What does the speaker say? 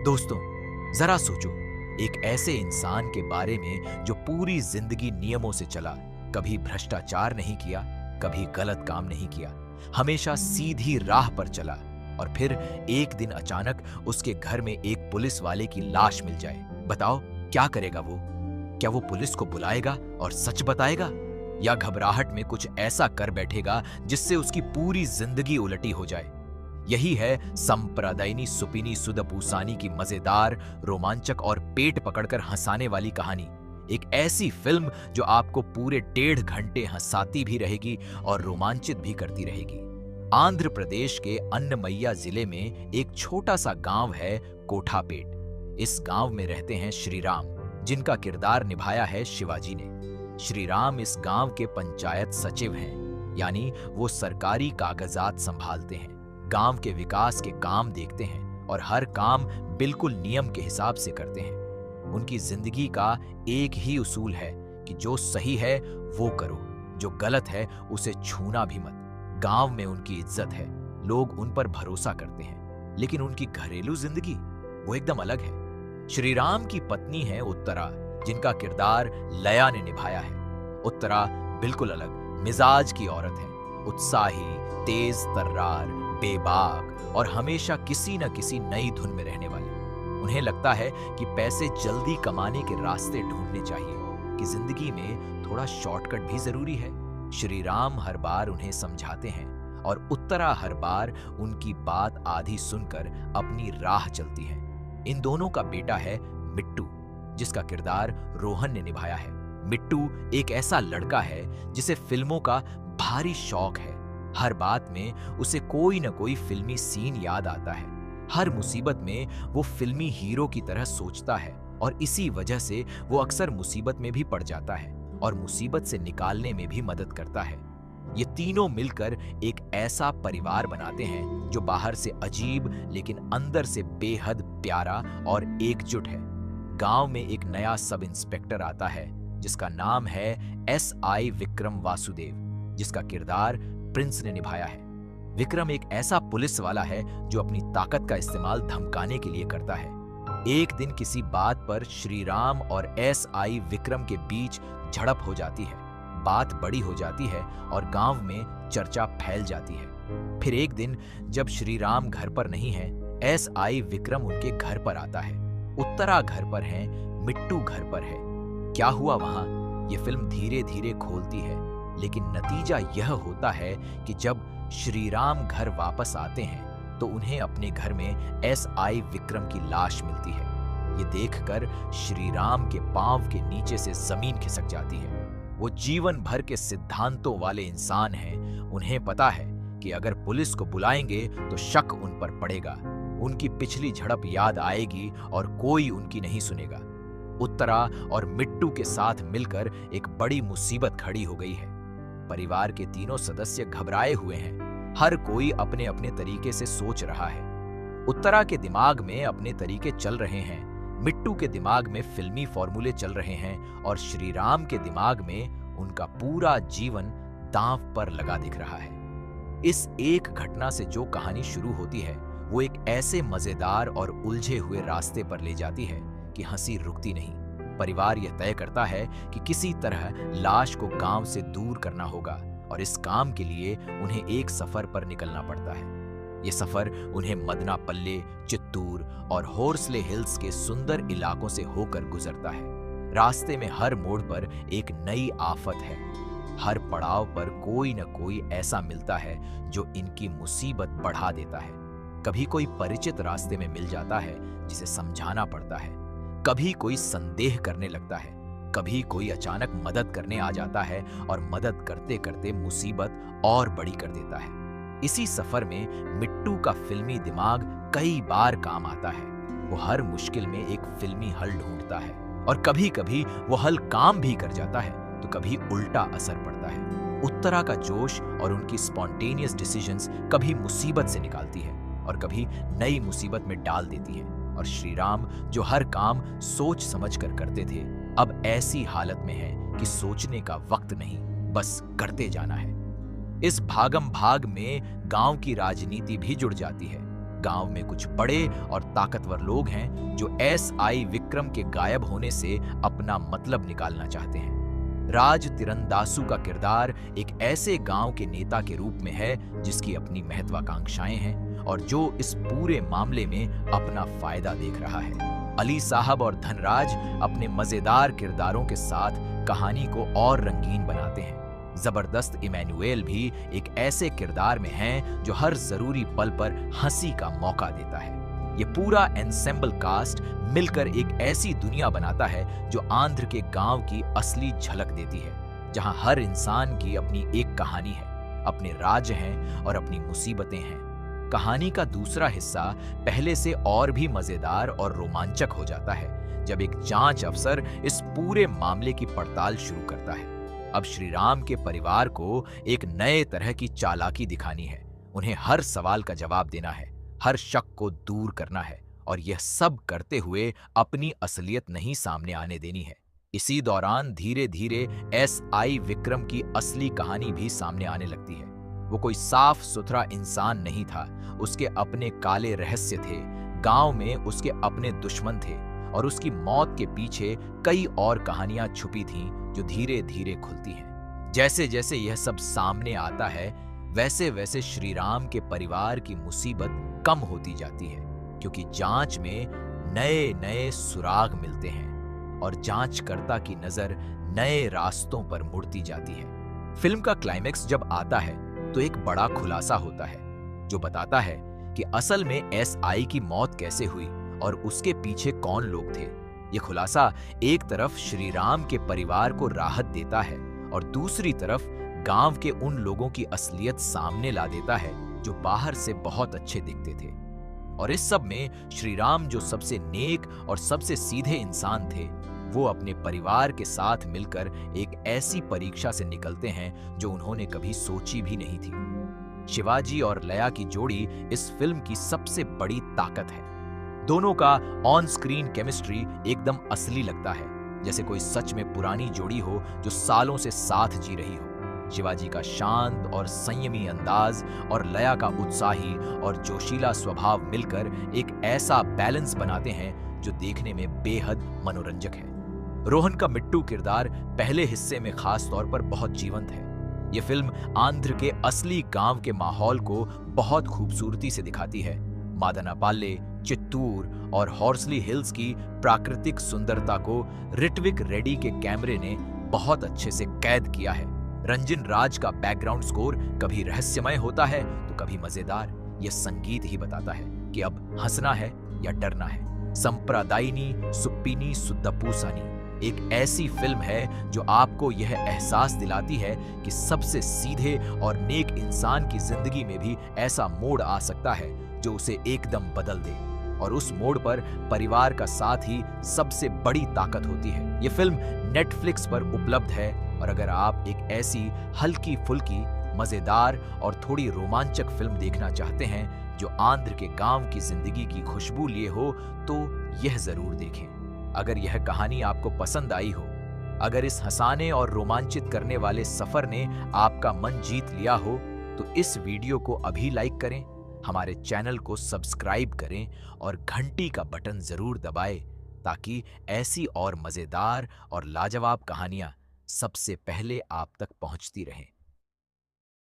दोस्तों, जरा सोचो, एक ऐसे इंसान के बारे में जो पूरी जिंदगी नियमों से चला, कभी भ्रष्टाचार नहीं किया, कभी गलत काम नहीं किया, हमेशा सीधी राह पर चला, और फिर एक दिन अचानक उसके घर में एक पुलिस वाले की लाश मिल जाए। बताओ, क्या करेगा वो? क्या वो पुलिस को बुलाएगा और सच बताएगा, या घबराहट में कुछ ऐसा कर बैठेगा जिससे उसकी पूरी जिंदगी उलटी हो जाए? यही है संप्रदायिनी सुपिनी सुदपूसानी की मजेदार, रोमांचक और पेट पकड़कर हंसाने वाली कहानी। एक ऐसी फिल्म जो आपको पूरे 1.5 घंटे हंसाती भी रहेगी और रोमांचित भी करती रहेगी। आंध्र प्रदेश के अन्नमय्या जिले में एक छोटा सा गांव है कोठापेट। इस गांव में रहते हैं श्री राम, जिनका किरदार निभाया है शिवाजी ने। श्री राम इस गांव के पंचायत सचिव हैं, यानी वो सरकारी कागजात संभालते हैं, गांव के विकास के काम देखते हैं और हर काम बिल्कुल नियम के हिसाब से करते हैं। उनकी जिंदगी का एक ही उसूल है कि जो सही है वो करो, जो गलत है उसे छूना भी मत। गांव में उनकी इज्जत है, लोग उन पर भरोसा करते हैं, लेकिन उनकी घरेलू जिंदगी वो एकदम अलग है। श्री राम की पत्नी है उत्तरा, जिनका किरदार लया ने निभाया है। उत्तरा बिल्कुल अलग मिजाज की औरत है, उत्साही, तेज तर्रार, बेबाक और हमेशा किसी न किसी नई धुन में रहने वाली। उन्हें लगता है कि पैसे जल्दी कमाने के रास्ते ढूंढने चाहिए, कि जिंदगी में थोड़ा शॉर्टकट भी जरूरी है। श्री राम हर बार उन्हें समझाते हैं और उत्तरा हर बार उनकी बात आधी सुनकर अपनी राह चलती है। इन दोनों का बेटा है मिट्टू, जिसका किरदार रोहन ने निभाया है। मिट्टू एक ऐसा लड़का है जिसे फिल्मों का भारी शौक है। हर बात में उसे कोई न कोई फिल्मी सीन याद आता है। हर मुसीबत में वो फिल्मी हीरो की तरह सोचता है और इसी वजह से वो अक्सर मुसीबत में भी पड़ जाता है और मुसीबत से निकालने में भी मदद करता है। ये तीनों मिलकर एक ऐसा परिवार बनाते हैं जो बाहर से अजीब लेकिन अंदर से बेहद प्यारा और एकजुट है। गांव में एक नया सब इंस्पेक्टर आता है जिसका नाम है SI विक्रम वासुदेव, जिसका किरदार प्रिंस ने निभाया है। विक्रम एक ऐसा पुलिस वाला है जो अपनी ताकत का इस्तेमाल धमकाने के लिए करता है। एक दिन किसी बात पर श्री राम और SI विक्रम के बीच झड़प हो जाती है। बात बड़ी हो जाती है और गांव में चर्चा फैल जाती है। फिर एक दिन जब श्री राम घर पर नहीं है, SI विक्रम उनके घर पर आता है। उत्तरा घर पर है, मिट्टू घर पर है। क्या हुआ वहां, ये फिल्म धीरे धीरे खोलती है, लेकिन नतीजा यह होता है कि जब श्री राम घर वापस आते हैं तो उन्हें अपने घर में SI विक्रम की लाश मिलती है। ये देखकर श्री राम के पांव के नीचे से जमीन खिसक जाती है। वो जीवन भर के सिद्धांतों वाले इंसान हैं। उन्हें पता है कि अगर पुलिस को बुलाएंगे तो शक उन पर पड़ेगा, उनकी पिछली झड़प याद आएगी और कोई उनकी नहीं सुनेगा। उत्तरा और मिट्टू के साथ मिलकर एक बड़ी मुसीबत खड़ी हो गई है। परिवार के तीनों सदस्य घबराए हुए हैं, हर कोई अपने अपने तरीके से सोच रहा है। उत्तरा के दिमाग में अपने तरीके चल रहे हैं, मिट्टू के दिमाग में फिल्मी फॉर्मूले चल रहे हैं और श्री राम के दिमाग में उनका पूरा जीवन दांव पर लगा दिख रहा है। इस एक घटना से जो कहानी शुरू होती है वो एक ऐसे मजेदार और उलझे हुए रास्ते पर ले जाती है कि हंसी रुकती नहीं। परिवार यह तय करता है कि किसी तरह लाश को गांव से दूर करना होगा और इस काम के लिए उन्हें एक सफर पर निकलना पड़ता है। यह सफर उन्हें मदनापल्ले, चित्तूर और होर्सले हिल्स के सुंदर इलाकों से होकर गुजरता है। रास्ते में हर मोड़ पर एक नई आफत है। हर पड़ाव पर कोई न कोई ऐसा मिलता है जो इनकी मुसीबत बढ़ा देता है। कभी कोई परिचित रास्ते में मिल जाता है जिसे समझाना पड़ता है, कभी कोई संदेह करने लगता है, कभी कोई अचानक मदद करने आ जाता है और मदद करते करते मुसीबत और बड़ी कर देता है। इसी सफर में मिट्टू का फिल्मी दिमाग कई बार काम आता है। वो हर मुश्किल में एक फिल्मी हल ढूंढता है और कभी कभी वो हल काम भी कर जाता है तो कभी उल्टा असर पड़ता है। उत्तरा का जोश और उनकी स्पॉन्टेनियस डिसीजंस कभी मुसीबत से निकालती है और कभी नई मुसीबत में डाल देती है। और श्री राम जो हर काम सोच समझ कर करते थे, अब ऐसी हालत में है कि सोचने का वक्त नहीं, बस करते जाना है। इस भागम भाग में गांव की राजनीति भी जुड़ जाती है। गांव में कुछ बड़े और ताकतवर लोग हैं जो एसआई विक्रम के गायब होने से अपना मतलब निकालना चाहते हैं। राज तिरंदासु का किरदार एक ऐसे गांव के नेता के रूप में है जिसकी अपनी महत्वाकांक्षाएं हैं और जो इस पूरे मामले में अपना फायदा देख रहा है। अली साहब और धनराज अपने मजेदार किरदारों के साथ कहानी को और रंगीन बनाते हैं। जबरदस्त इमैनुएल भी एक ऐसे किरदार में हैं जो हर जरूरी पल पर हंसी का मौका देता है। ये पूरा एंसेंबल कास्ट मिलकर एक ऐसी दुनिया बनाता है जो आंध्र के गांव की असली झलक देती है, जहां हर इंसान की अपनी एक कहानी है, अपने राज हैं और अपनी मुसीबतें हैं। कहानी का दूसरा हिस्सा पहले से और भी मजेदार और रोमांचक हो जाता है जब एक जांच अफसर इस पूरे मामले की पड़ताल शुरू करता है। अब श्री राम के परिवार को एक नए तरह की चालाकी दिखानी है। उन्हें हर सवाल का जवाब देना है, हर शक को दूर करना है और यह सब करते हुए अपनी असलियत नहीं सामने आने देनी है। इसी दौरान धीरे धीरे एसआई विक्रम की असली कहानी भी सामने आने लगती है। वो कोई साफ सुथरा इंसान नहीं था, उसके अपने काले रहस्य थे, गांव में उसके अपने दुश्मन थे और उसकी मौत के पीछे कई और कहानियां छुपी थीं जो धीरे धीरे खुलती हैं। जैसे जैसे यह सब सामने आता है वैसे वैसे श्री राम के परिवार की मुसीबत कम होती जाती है, क्योंकि जांच में नए नए सुराग मिलते हैं और जांचकर्ता की नजर नए रास्तों पर मुड़ती जाती है। फिल्म का क्लाइमेक्स जब आता है तो एक बड़ा खुलासा होता है जो बताता है कि असल में एसआई की मौत कैसे हुई और उसके पीछे कौन लोग थे। यह खुलासा एक तरफ श्री राम के परिवार को राहत देता है और दूसरी तरफ गांव के उन लोगों की असलियत सामने ला देता है जो बाहर से बहुत अच्छे दिखते थे। और इस सब में श्री राम जो सबसे नेक और सबसे सीधे इंसान थे, वो अपने परिवार के साथ मिलकर एक ऐसी परीक्षा से निकलते हैं जो उन्होंने कभी सोची भी नहीं थी। शिवाजी और लया की जोड़ी इस फिल्म की सबसे बड़ी ताकत है। दोनों का ऑन स्क्रीन केमिस्ट्री एकदम असली लगता है, जैसे कोई सच में पुरानी जोड़ी हो जो सालों से साथ जी रही हो। शिवाजी का शांत और संयमी अंदाज और लया का उत्साही और जोशीला स्वभाव मिलकर एक ऐसा बैलेंस बनाते हैं जो देखने में बेहद मनोरंजक है। रोहन का मिट्टू किरदार पहले हिस्से में खास तौर पर बहुत जीवंत है। यह फिल्म आंध्र के असली गांव के माहौल को बहुत खूबसूरती से दिखाती है। मादनापाल्ले, चित्तूर और हॉर्सली हिल्स की प्राकृतिक सुंदरता को ऋत्विक रेड्डी के कैमरे ने बहुत अच्छे से कैद किया है। रंजन राज का बैकग्राउंड स्कोर कभी रहस्यमय होता है तो कभी मजेदार। यह संगीत ही बताता है कि अब हंसना है या डरना है। संप्रदायिनी सुप्पिनी सुद्दपूसानी एक ऐसी फिल्म है जो आपको यह एहसास दिलाती है कि सबसे सीधे और नेक इंसान की जिंदगी में भी ऐसा मोड़ आ सकता है जो उसे एकदम बदल दे, और उस मोड़ पर परिवार का साथ ही सबसे बड़ी ताकत होती है। यह फिल्म नेटफ्लिक्स पर उपलब्ध है और अगर आप एक ऐसी हल्की फुल्की मजेदार और थोड़ी रोमांचक फिल्म देखना चाहते हैं जो आंध्र के गांव की जिंदगी की खुशबू लिए हो तो यह जरूर देखें। अगर यह कहानी आपको पसंद आई हो, अगर इस हंसाने और रोमांचित करने वाले सफर ने आपका मन जीत लिया हो तो इस वीडियो को अभी लाइक करें, हमारे चैनल को सब्सक्राइब करें और घंटी का बटन जरूर दबाएं ताकि ऐसी और मजेदार और लाजवाब कहानियां सबसे पहले आप तक पहुंचती रहें।